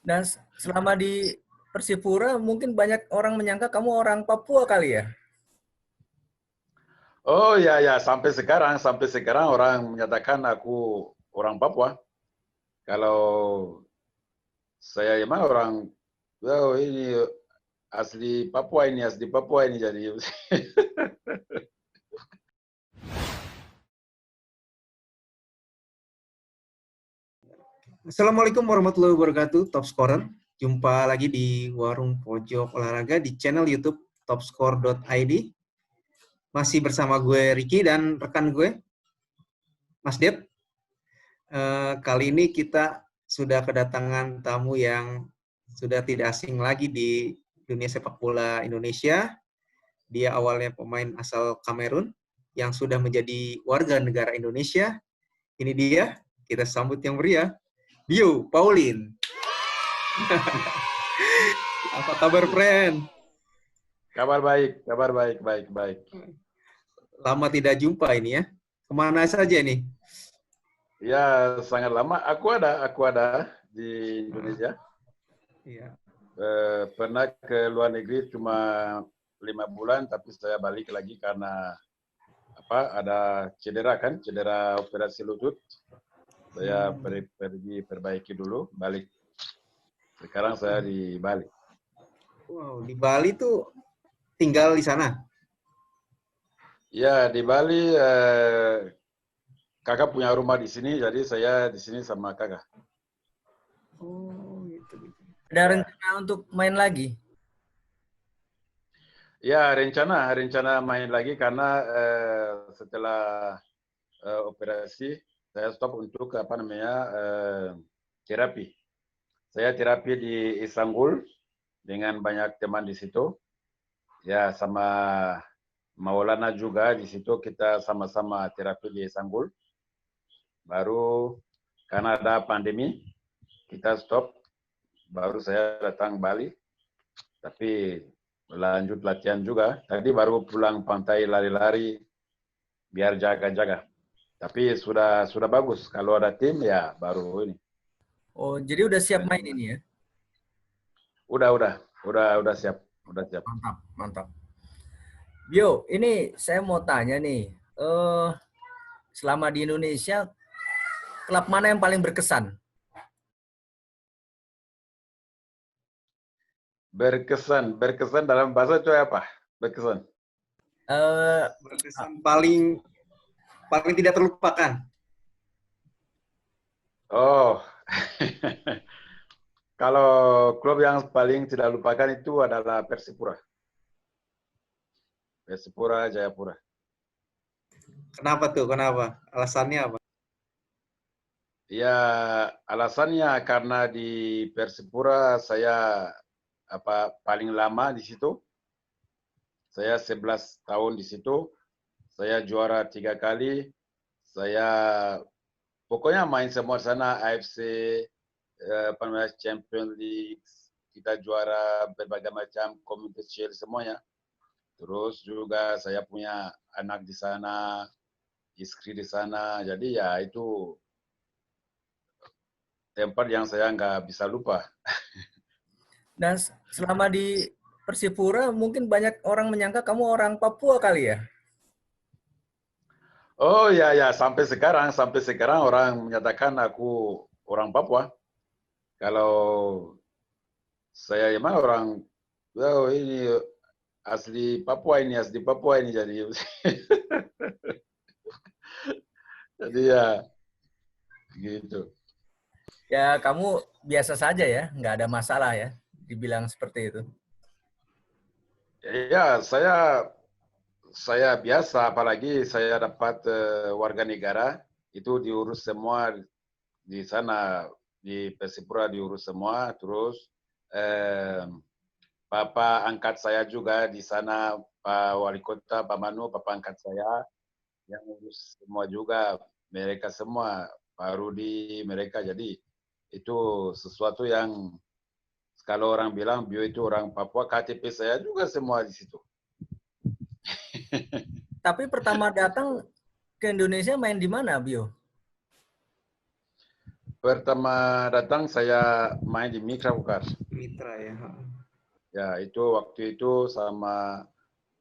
Dan selama di Persipura mungkin banyak orang menyangka kamu orang Papua kali ya? Oh ya ya, sampai sekarang orang menyatakan aku orang Papua. Kalau saya emang orang, oh ini asli Papua ini jadi. Assalamualaikum warahmatullahi wabarakatuh, Top Scorer. Jumpa lagi di Warung Pojok Olahraga di channel YouTube topscore.id. Masih bersama gue Ricky dan rekan gue, Mas Dep. Kali ini kita sudah kedatangan tamu yang sudah tidak asing lagi di dunia sepak bola Indonesia. Dia awalnya pemain asal Kamerun yang sudah menjadi warga negara Indonesia. Ini dia, kita sambut yang meriah, Bio Pauline. Apa kabar, friend? Kabar baik, baik. Lama tidak jumpa ini ya. Kemana saja nih? Ya, sangat lama. Aku ada di Indonesia. Iya. Pernah ke luar negeri cuma 5 bulan, tapi saya balik lagi karena ada cedera operasi lutut. Saya pergi perbaiki dulu, balik. Sekarang saya di Bali. Wow, di Bali tuh tinggal di sana? Ya, di Bali kakak punya rumah di sini, jadi saya di sini sama kakak. Oh, gitu. Ada rencana untuk main lagi? Ya, rencana main lagi karena setelah operasi saya stop untuk terapi. Saya terapi di Istanbul dengan banyak teman di situ. Ya, sama Maulana juga di situ kita sama-sama terapi di Istanbul. Baru karena ada pandemi kita stop. Baru saya datang Bali. Tapi lanjut latihan juga. Tadi baru pulang pantai lari-lari biar jaga-jaga. Tapi sudah bagus. Kalau ada tim ya baru ini. Oh, jadi udah siap main ini ya? Udah siap. Mantap. Bio, ini saya mau tanya nih. Selama di Indonesia, klub mana yang paling berkesan? Berkesan dalam bahasa itu apa? Berkesan. Berkesan paling tidak terlupakan. Oh, kalau klub yang paling tidak lupakan itu adalah Persipura. Persipura Jayapura. Kenapa tuh? Kenapa? Alasannya apa? Ya, alasannya karena di Persipura saya paling lama di situ. Saya 11 tahun di situ. Saya juara 3 kali. Saya pokoknya main semua di sana, AFC, Champions League, kita juara berbagai macam Community Shield semuanya. Terus juga saya punya anak di sana, istri di sana. Jadi ya itu tempat yang saya nggak bisa lupa. Dan selama di Persipura mungkin banyak orang menyangka kamu orang Papua kali ya? Oh ya ya, sampai sekarang orang menyatakan aku orang Papua. Kalau saya emang orang, oh ini asli Papua ini jadi. Jadi ya gitu. Ya kamu biasa saja ya, nggak ada masalah ya, dibilang seperti itu. Ya saya biasa, apalagi saya dapat warga negara itu diurus semua di sana di Persipura diurus semua. Terus papa angkat saya juga di sana, Pak Wali Kota, Pak Manu, papa angkat saya yang urus semua juga, mereka semua Pak Rudi mereka. Jadi itu sesuatu yang kalau orang bilang Bio itu orang Papua, KTP saya juga semua di situ. Tapi pertama datang ke Indonesia main di mana, Bio? pertama datang saya main di Mitra Ukar. Mitra ya. Ya, itu waktu itu sama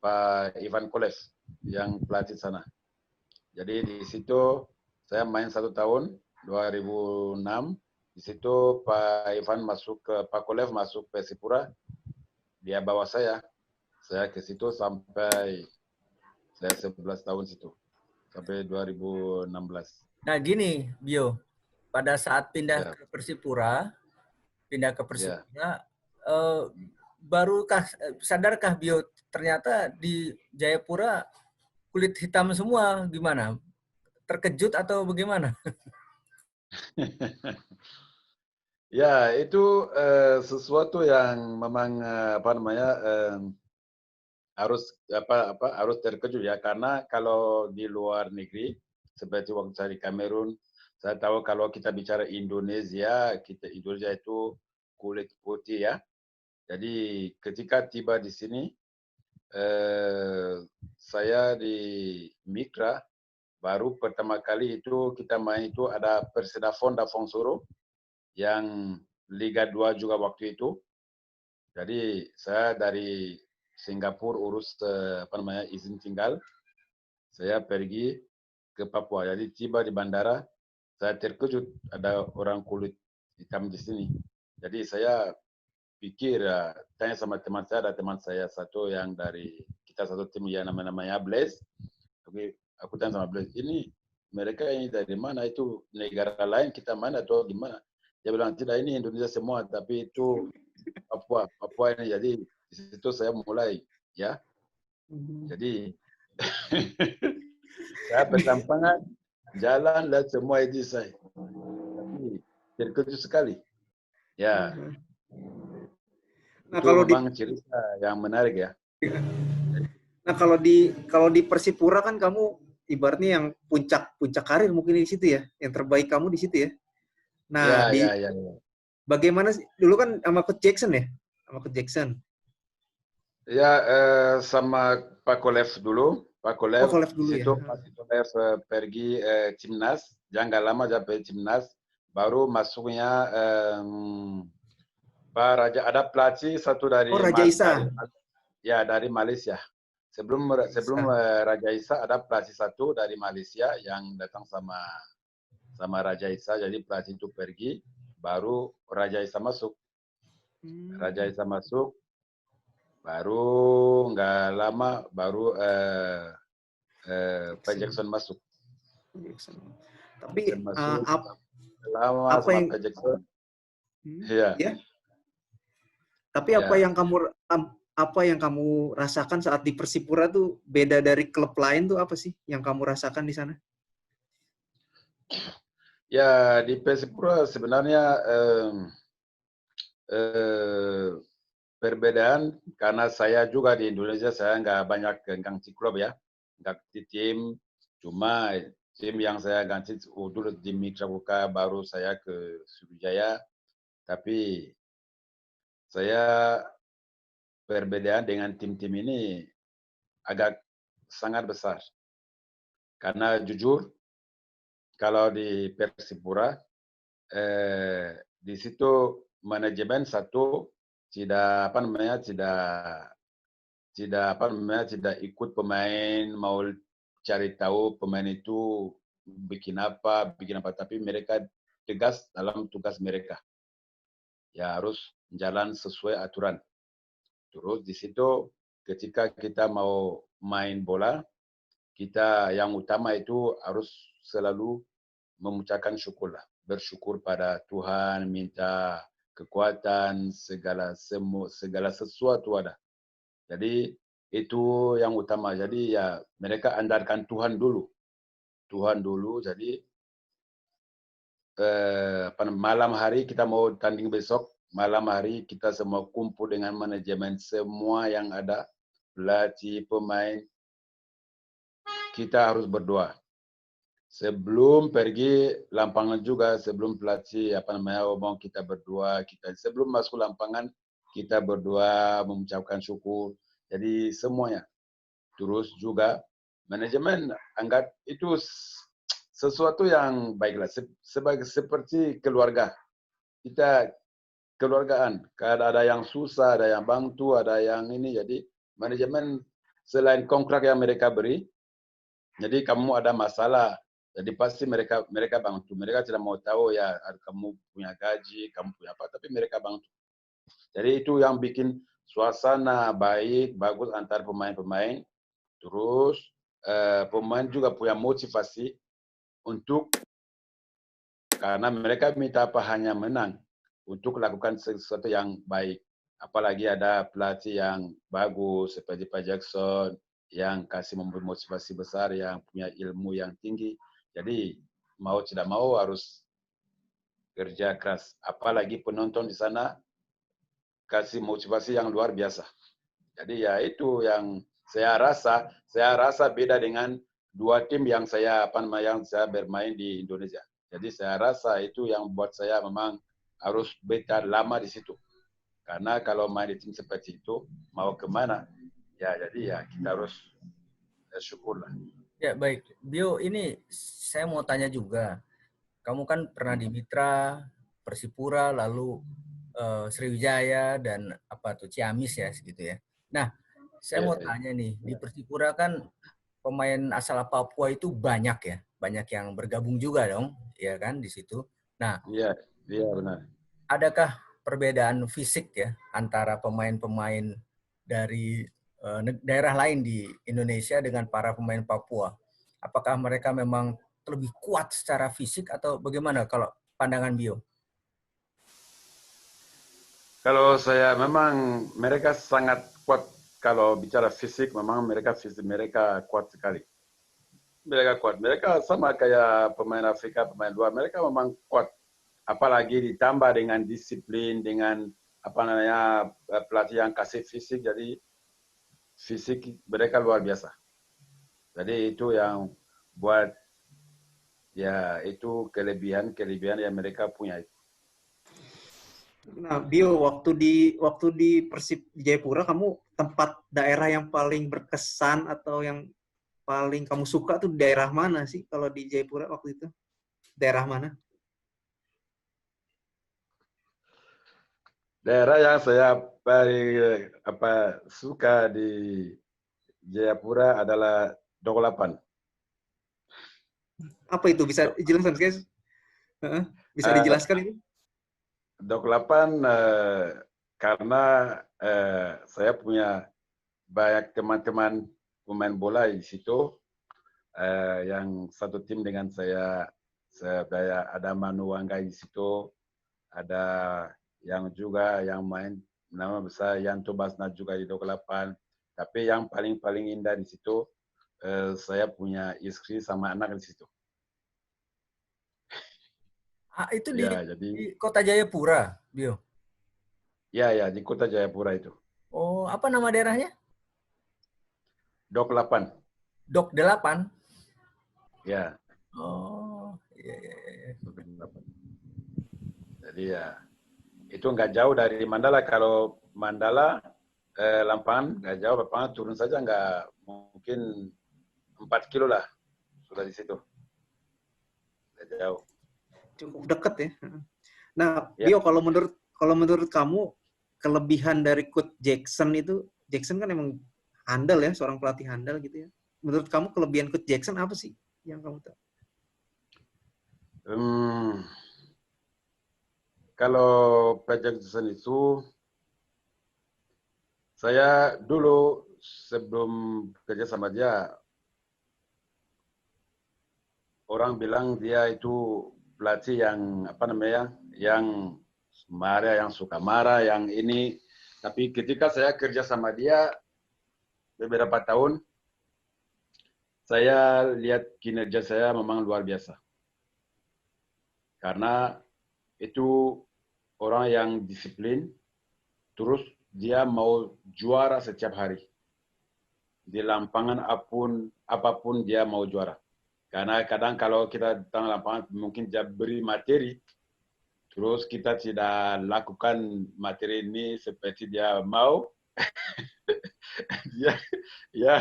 Pak Ivan Koles yang pelatih sana. Jadi di situ saya main 1 tahun, 2006. Di situ Pak Ivan masuk ke Pak Koles masuk Persipura. Dia bawa saya ke situ sampai saya 11 tahun situ. Sampai 2016. Nah gini, Bio, pada saat pindah Ya. ke Persipura, Ya. sadarkah Bio ternyata di Jayapura kulit hitam semua, gimana? Terkejut atau bagaimana? Ya, itu sesuatu yang memang harus terkejut ya, karena kalau di luar negeri seperti waktu saya di Kamerun, saya tahu kalau kita bicara Indonesia itu kulit putih ya. Jadi ketika tiba di sini saya di Mitra baru pertama kali itu kita main itu ada Perseda Fonda Fonsoro yang Liga 2 juga waktu itu. Jadi saya dari Singapura urus izin tinggal. Saya pergi ke Papua. Jadi tiba di bandara, saya terkejut ada orang kulit hitam di sini. Jadi saya pikir tanya sama teman saya, ada teman saya satu yang dari kita satu tim yang namanya Blaze. Aku tanya sama Blaze, ini mereka ini dari mana, itu negara lain kita mana atau gimana? Dia bilang tidak, ini Indonesia semua, tapi itu Papua ini. Jadi di situ saya mulai ya. Jadi saya bertampangan jalan lihat semua itu saya. Tapi terkejut sekali. Ya. Nah, Itu kalau memang cerita yang menarik ya. Nah, kalau di Persipura kan kamu ibaratnya yang puncak karir mungkin di situ ya, yang terbaik kamu di situ ya. Nah, Ya. bagaimana sih dulu kan sama Coach Jackson ya? Sama Coach Jackson. Ya, sama Pak Kolev dulu. Pak Kolev, Oh, Kolev di dulu situ ya. Pak Kolev pergi timnas, jangan lama sampai timnas, baru masuknya Pak Raja, ada pelatih satu dari Oh, Raja Isa. dari Malaysia. Sebelum Raja Isa ada pelatih satu dari Malaysia yang datang sama Raja Isa, jadi pelatih itu pergi, baru Raja Isa masuk. Raja Isa masuk, baru nggak lama baru Pak Jackson masuk. Tapi lama apa sama yang Pak Jackson. Ya. Tapi apa yang kamu rasakan saat di Persipura tuh beda dari klub lain tuh apa sih yang kamu rasakan di sana? Ya, di Persipura sebenarnya perbedaan karena saya juga di Indonesia saya nggak banyak ganti klub ya, ganti tim, cuma tim yang saya ganti dulu di Mitra Buka, baru saya ke Sriwijaya, tapi saya perbedaan dengan tim-tim ini agak sangat besar karena jujur kalau di Persipura di situ manajemen satu tidak ikut pemain, mau cari tahu pemain itu bikin apa, tapi mereka tegas dalam tugas mereka. Ya harus jalan sesuai aturan. Terus di situ ketika kita mau main bola, kita yang utama itu harus selalu mengucapkan syukur lah. Bersyukur pada Tuhan, minta kekuatan, segala sesuatu ada. Jadi itu yang utama. Jadi ya mereka andalkan Tuhan dulu. Jadi malam hari kita mau tanding besok, malam hari kita semua kumpul dengan manajemen semua yang ada, pelatih, pemain, kita harus berdoa. Sebelum pergi lapangan juga, sebelum pelatih ngomong, kita berdoa, sebelum masuk lapangan kita berdoa, mengucapkan syukur. Jadi semuanya. Terus juga manajemen anggap itu sesuatu yang baiklah seperti keluarga. Kita keluargaan, ada yang susah, ada yang bantu, ada yang ini. Jadi manajemen selain kontrak yang mereka beri, jadi kamu ada masalah, jadi pasti mereka bantu. Mereka tidak mau tahu ya kamu punya gaji, kamu punya apa, tapi mereka bantu. Jadi itu yang bikin suasana baik, bagus antar pemain-pemain. Terus pemain juga punya motivasi untuk, karena mereka minta apa, hanya menang, untuk lakukan sesuatu yang baik. Apalagi ada pelatih yang bagus seperti Pak Jackson yang kasih memberi motivasi besar, yang punya ilmu yang tinggi. Jadi mau tidak mau harus kerja keras. Apalagi penonton di sana kasih motivasi yang luar biasa. Jadi ya itu yang saya rasa beda dengan dua tim yang saya bermain di Indonesia. Jadi saya rasa itu yang buat saya memang harus betah lama di situ. Karena kalau main di tim seperti itu, mau kemana? Ya jadi ya kita harus syukurlah. Ya baik, Bio, ini saya mau tanya juga. Kamu kan pernah di Mitra, Persipura, lalu Sriwijaya dan apa tuh Ciamis ya segitu ya. Nah, saya mau tanya nih, di Persipura kan pemain asal Papua itu banyak ya, banyak yang bergabung juga dong, ya kan di situ. Nah, iya benar. adakah perbedaan fisik ya antara pemain-pemain dari daerah lain di Indonesia dengan para pemain Papua? Apakah mereka memang lebih kuat secara fisik atau bagaimana kalau pandangan Bio? Kalau saya memang mereka sangat kuat. Kalau bicara fisik, memang mereka kuat sekali. Mereka sama kayak pemain Afrika, pemain luar. Mereka memang kuat. Apalagi ditambah dengan disiplin, dengan pelatih yang kasih fisik. Jadi fisik mereka luar biasa. Jadi itu yang buat ya itu kelebihan yang mereka punya. Nah, Bio, waktu di Persib Jayapura, kamu tempat daerah yang paling berkesan atau yang paling kamu suka tuh daerah mana sih kalau di Jayapura waktu itu? Daerah mana? Daerah yang saya paling suka di Jayapura adalah Doglapan. Apa itu? Bisa dijelaskan, guys? Bisa dijelaskan itu? Doglapan karena saya punya banyak teman-teman pemain bola di situ yang satu tim dengan saya ada Manu Wanggai di situ, ada yang juga yang main nama besar Yanto Basna juga di Doglapan. Tapi yang paling indah di situ saya punya istri sama anak di situ. Itu Ya, di Kota Jayapura, Bio? Ya, di Kota Jayapura itu. Oh, apa nama daerahnya? Doglapan. Dok 8? Ya. Oh, iya. Jadi ya, itu nggak jauh dari Mandala. Kalau Mandala, Lampang nggak jauh, lapangan turun saja nggak mungkin 4 kilo lah sudah di situ. Nggak jauh. Cukup dekat ya. Nah, Bio, kalau menurut kamu kelebihan dari Coach Jackson itu, Jackson kan emang handal ya, seorang pelatih handal gitu ya. Menurut kamu kelebihan Coach Jackson apa sih yang kamu tahu? Kalau Pak Jackson itu, saya dulu sebelum kerja sama dia, orang bilang dia itu pelatih yang yang marah, yang suka marah, yang ini. Tapi ketika saya kerja sama dia beberapa tahun, saya lihat kinerja saya memang luar biasa. Karena itu orang yang disiplin, terus dia mau juara setiap hari. Di lapangan apapun dia mau juara. Karena kadang kalau kita datang lapangan mungkin dia beri materi, terus kita tidak lakukan materi ini seperti dia mau, dia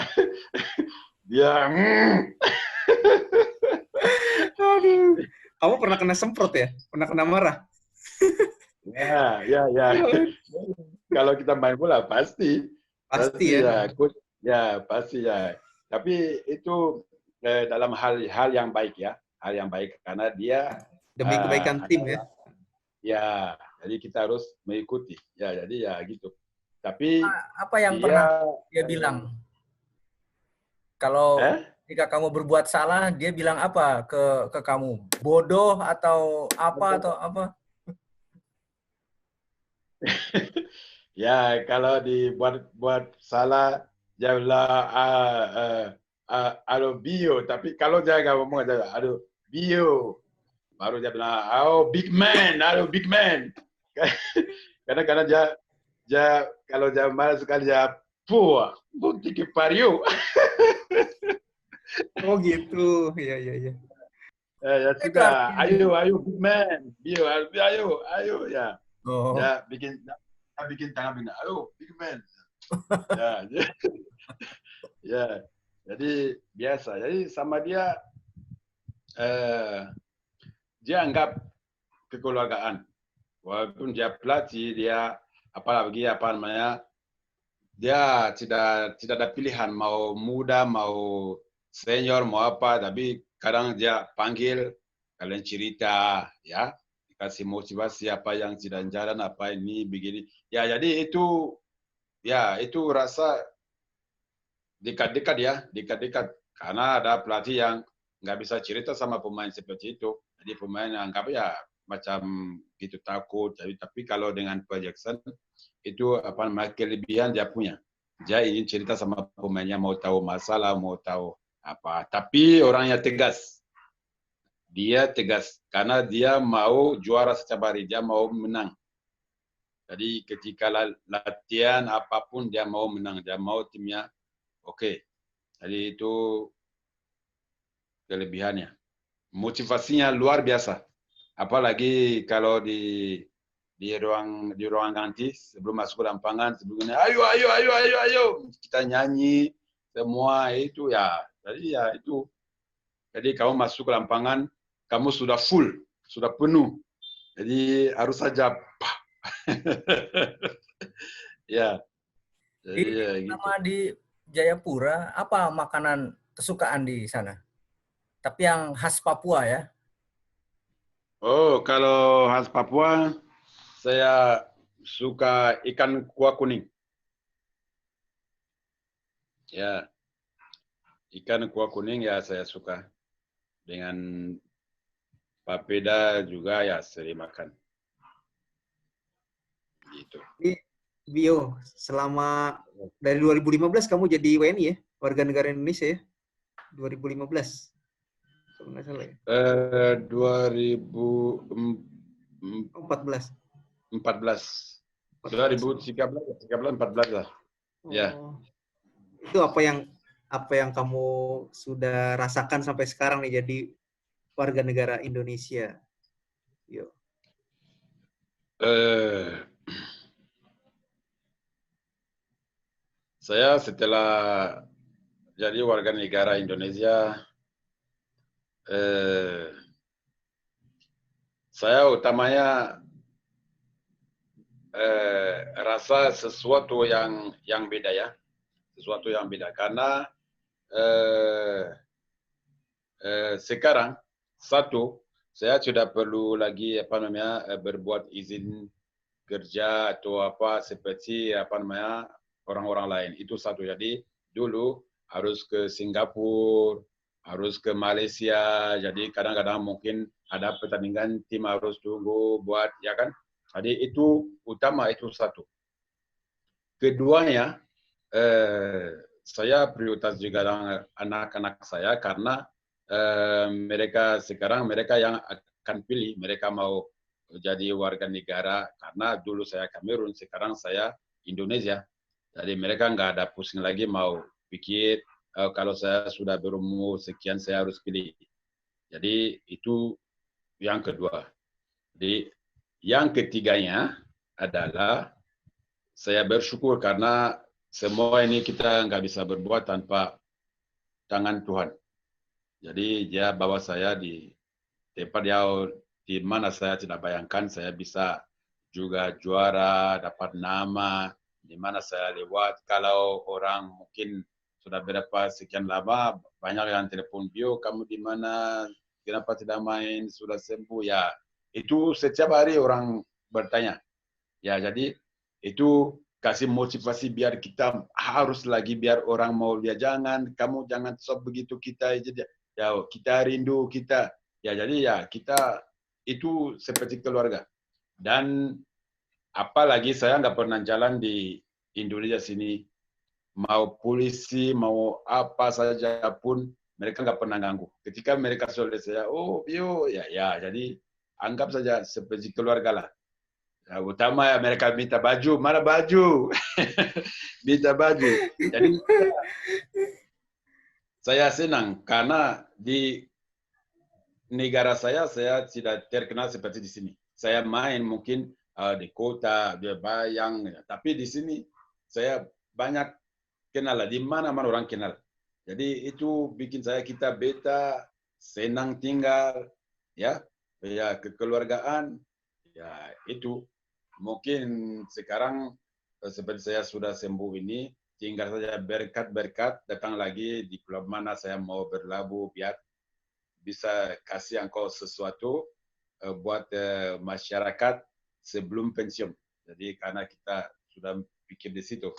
Aduh. Kamu pernah kena semprot ya? Pernah kena marah? Ya. Kalau kita main bola pasti Pasti ya. ya, coach. Ya, pasti ya. Tapi itu dalam hal yang baik ya, hal yang baik karena dia Demi kebaikan tim ya. Ya, jadi kita harus mengikuti. Ya, jadi ya gitu. Tapi apa yang pernah dia bilang? Kalau jika kamu berbuat salah, dia bilang apa ke kamu? Bodoh atau apa? Ya, kalau dibuat salah, dia bilang, aduh bio. Tapi kalau dia nggak ngomong, aduh bio. Baru dia bilang, oh big man, aduh big man. Karena dia kalau dia marah sekali, dia bukti ke pariu. Oh gitu, iya. Ya suka, ayo big man, bio, ayo ya. Oh. Ya bikin tangan bina, ayo big man. Ya, jadi biasa. Jadi sama dia anggap kekeluargaan. Walaupun dia pelatih, dia apalagi apa namanya, dia tidak ada pilihan mau muda, mau senior, mau apa, tapi kadang dia panggil kalian cerita, ya, kasih motivasi apa yang tidak jalan, apa ini begini. Ya, jadi itu rasa dekat karena ada pelatih yang nggak bisa cerita sama pemain seperti itu. Jadi pemain anggap ya macam gitu takut. Tapi kalau dengan Pak Jackson itu apa namanya kelebihan dia punya. Dia ingin cerita sama pemainnya, mau tahu masalah, mau tahu apa. Tapi orangnya tegas. Dia tegas karena dia mau juara setiap hari, dia mau menang. Jadi ketika latihan apapun dia mau menang, dia mau timnya oke. Jadi itu kelebihannya. Motivasinya luar biasa. Apalagi kalau di ruang ganti sebelum masuk ke lapangan, sebelumnya ayo kita nyanyi semua itu ya. Jadi ya itu. Jadi kamu masuk ke lapangan, kamu sudah full, sudah penuh. Jadi harus saja ya. Jadi ya gitu. Sama di Jayapura, apa makanan kesukaan di sana? Tapi yang khas Papua ya? Oh, kalau khas Papua, saya suka ikan kuah kuning. Ya, ikan kuah kuning ya saya suka. Dengan papeda juga ya sering makan. Gitu. Bio, selama dari 2015 kamu jadi WNI ya, warga negara Indonesia ya? 2015. Kalau nggak salah ya. 2014. 2014 lah. Ya. Itu apa yang kamu sudah rasakan sampai sekarang nih jadi warga negara Indonesia? Yo. Saya setelah jadi warga negara Indonesia, saya utamanya rasa sesuatu yang beda ya, sesuatu yang beda karena sekarang saya tidak perlu lagi berbuat izin kerja atau apa seperti orang-orang lain. Itu satu. Jadi dulu harus ke Singapura, harus ke Malaysia. Jadi kadang-kadang mungkin ada pertandingan tim harus tunggu buat ya kan. Jadi itu utama, itu satu. Keduanya saya prioritas juga dengan anak-anak saya karena mereka yang akan pilih, mereka mau jadi warga negara karena dulu saya Kamerun, sekarang saya Indonesia. Jadi mereka nggak ada pusing lagi mau pikir kalau saya sudah berumur sekian saya harus pilih. Jadi itu yang kedua. Jadi yang ketiganya adalah saya bersyukur karena semua ini kita nggak bisa berbuat tanpa tangan Tuhan. Jadi dia bawa saya di tempat yang di mana saya tidak bayangkan saya bisa juga juara, dapat nama, di mana saya lewat. Kalau orang mungkin sudah berapa sekian lama, banyak yang telepon, Bio, kamu di mana? Kenapa tidak main? Sudah sembuh ya. Itu setiap hari orang bertanya. Ya, jadi itu kasih motivasi biar kita harus lagi, biar orang mau lihat, kamu jangan stop begitu, kita ya kita rindu kita. Ya, jadi ya kita itu seperti keluarga. Dan apalagi saya nggak pernah jalan di Indonesia sini, mau polisi, mau apa saja pun, mereka nggak pernah ganggu. Ketika mereka solid saya, oh Bio, ya, jadi anggap saja seperti keluarga lah. Ya, utama ya mereka minta baju, mana baju? Minta baju. Jadi saya senang karena di negara saya tidak terkenal seperti di sini. Saya main mungkin di kota, di Bayang, ya. Tapi di sini saya banyak kenal, di mana-mana orang kenal. Jadi itu bikin kita beta senang tinggal, ya kekeluargaan, ya itu. Mungkin sekarang seperti saya sudah sembuh ini, tinggal saja berkat datang lagi di klub mana saya mau berlabuh, biar bisa kasih engkau sesuatu buat masyarakat sebelum pensiun. Jadi karena kita sudah pikir di situ.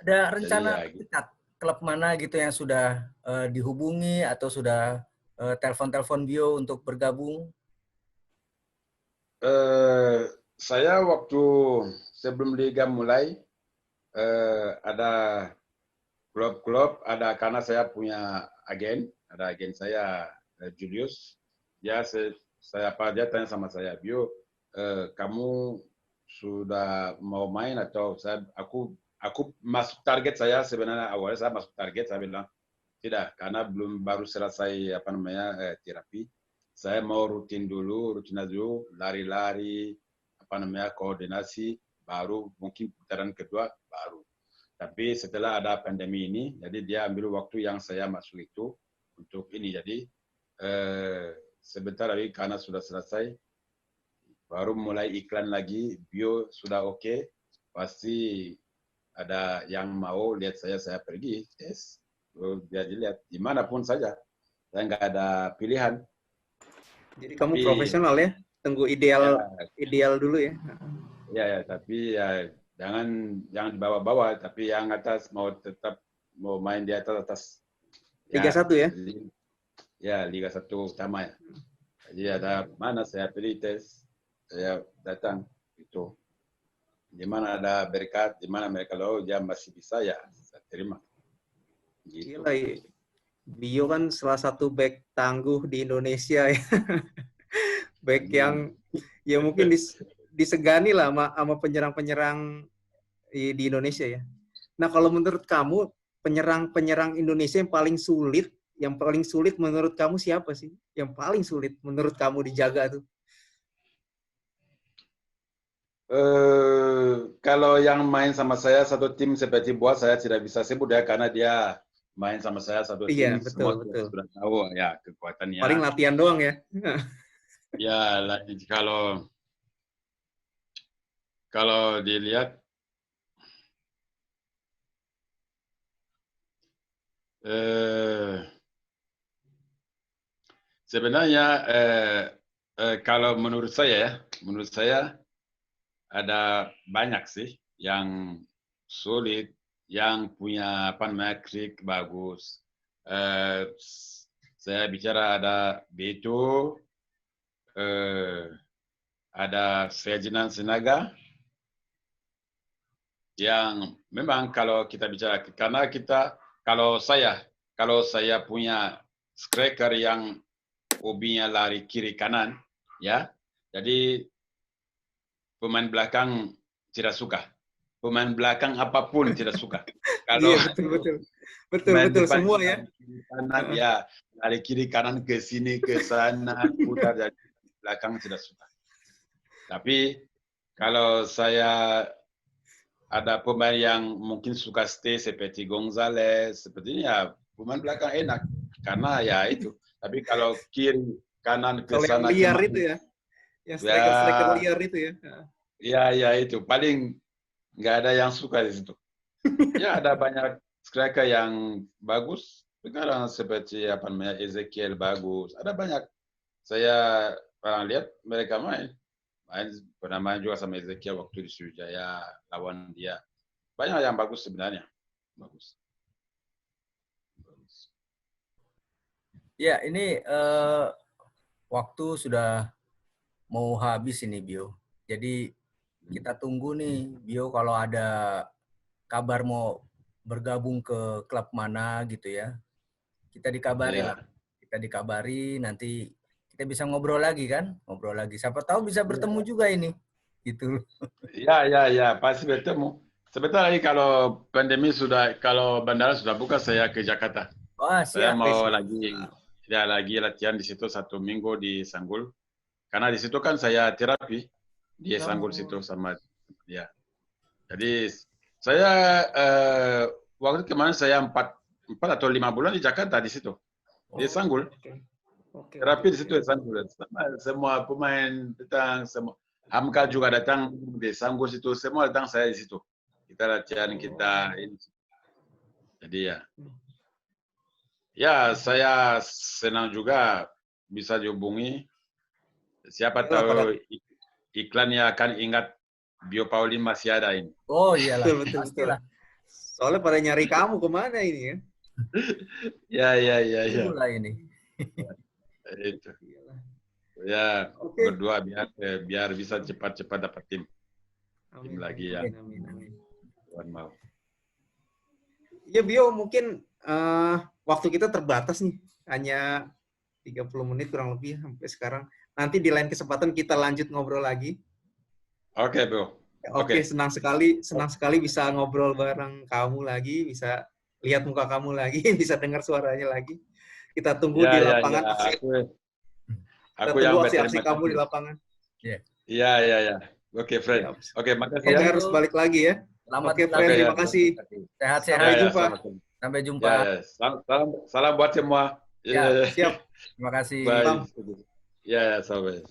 Ada rencana dekat klub mana gitu yang sudah dihubungi atau sudah telepon-telepon Bio untuk bergabung? Saya waktu sebelum liga mulai ada klub-klub, ada karena saya punya ada agen saya Julius. Dia dia tanya sama saya, Bio, kamu sudah mau main atau aku masuk target saya sebenarnya. Awalnya saya masuk target, saya bilang tidak, karena baru selesai terapi. Saya mau rutin dulu, lari-lari, koordinasi, baru mungkin putaran kedua baru. Tapi setelah ada pandemi ini, jadi dia ambil waktu yang saya masuk itu untuk ini. Jadi sebentar lagi karena sudah selesai, baru mulai iklan lagi. Bio sudah oke, pasti ada yang mau lihat saya pergi. Yes, dia dilihat dimanapun saja. Saya nggak ada pilihan. Jadi kamu profesional ya? Tunggu ideal dulu ya? Ya, tapi ya jangan dibawa-bawa. Tapi yang atas tetap mau main di atas. Liga 1 ya? Ya, Liga 1 utama ya. Jadi ada mana saya pilih tes, saya datang itu. Di mana ada berkat, di mana mereka dia masih bisa, ya saya terima. Gitu. Gila, Bio kan salah satu back tangguh di Indonesia ya. Back yang ya mungkin disegani lah sama penyerang-penyerang di Indonesia ya. Nah, kalau menurut kamu penyerang Indonesia yang paling sulit menurut kamu siapa sih? Yang paling sulit menurut kamu dijaga tuh? Kalau yang main sama saya satu tim seperti Buat, saya tidak bisa sebut ya, karena dia main sama saya satu tim. Iya, betul. Sudah tahu ya kekuatannya. Paling latihan doang ya. Ya, kalau dilihat sebenarnya kalau menurut saya ada banyak sih yang sulit, yang punya trik bagus. Saya bicara ada Beto, ada Ferdinand Sinaga, yang memang kalau kita bicara, karena kalau saya punya striker yang hobinya lari kiri kanan, ya, jadi pemain belakang tidak suka. Pemain belakang apapun tidak suka. Kalau iya, betul semua ya. Kiri kanan, ya, lari kiri kanan ke sini ke sana, putar dari belakang tidak suka. Tapi kalau saya ada pemain yang mungkin suka stay seperti Gonzales, sepertinya pemain belakang enak karena ya itu. Tapi kalau kanan ke Kalau yang sana liar kemari. itu ya, yang striker-striker liar itu ya. Ya itu paling nggak ada yang suka di situ. Ya ada banyak striker yang bagus. Sekarang seperti apa namanya Ezekiel bagus. Ada banyak. Saya pernah lihat mereka main. Pernah main juga sama Ezekiel waktu di Sriwijaya lawan dia. Banyak yang bagus sebenarnya. Bagus. Ya, ini waktu sudah mau habis ini, Bio. Jadi kita tunggu nih, Bio, kalau ada kabar mau bergabung ke klub mana gitu ya. Kita dikabari Ya. lah. Kita dikabari, nanti kita bisa ngobrol lagi kan? Ngobrol lagi. Siapa tahu bisa bertemu juga ini. Gitu. Ya, pasti bertemu. Sebentar lagi kalau pandemi sudah, kalau bandara sudah buka, saya ke Jakarta. Wah, Saya siap. mau lagi latihan di situ 1 minggu di Sanggul. Karena di situ kan saya terapi di Sanggul situ sama dia. Jadi saya waktu kemarin saya 4 atau 5 bulan di Jakarta di situ. Di Sanggul. Terapi di situ di Sanggul. Semua pemain datang, semua Hamka juga datang di Sanggul situ, semua datang saya di situ. Kita latihan kita ini. Jadi ya. Ya, saya senang juga bisa dihubungi. Siapa tahu iklannya akan ingat Bio Pauline masih ada ini. Oh iyalah, Betul. pastilah. Soalnya pada nyari kamu kemana ini ya? Ya. Itulah ini. Itu. Ya, berdua biar bisa cepat-cepat dapat tim. Tim lagi ya. Amin. Tuhan mau. Ya Bio, mungkin waktu kita terbatas nih. Hanya 30 menit kurang lebih sampai sekarang. Nanti di lain kesempatan kita lanjut ngobrol lagi. Oke, Bro. Oke, senang sekali bisa ngobrol bareng kamu lagi, bisa lihat muka kamu lagi, bisa dengar suaranya lagi. Kita tunggu di lapangan. Aku yang aksi kamu di lapangan. Iya. Oke, Fred. Oke, makasih ya. Harus balik lagi ya. Oke, Fred, terima kasih. Sehat-sehat. Sampai jumpa. Salam buat semua. Ya, siap. Terima kasih. Bye. Ya, sampai.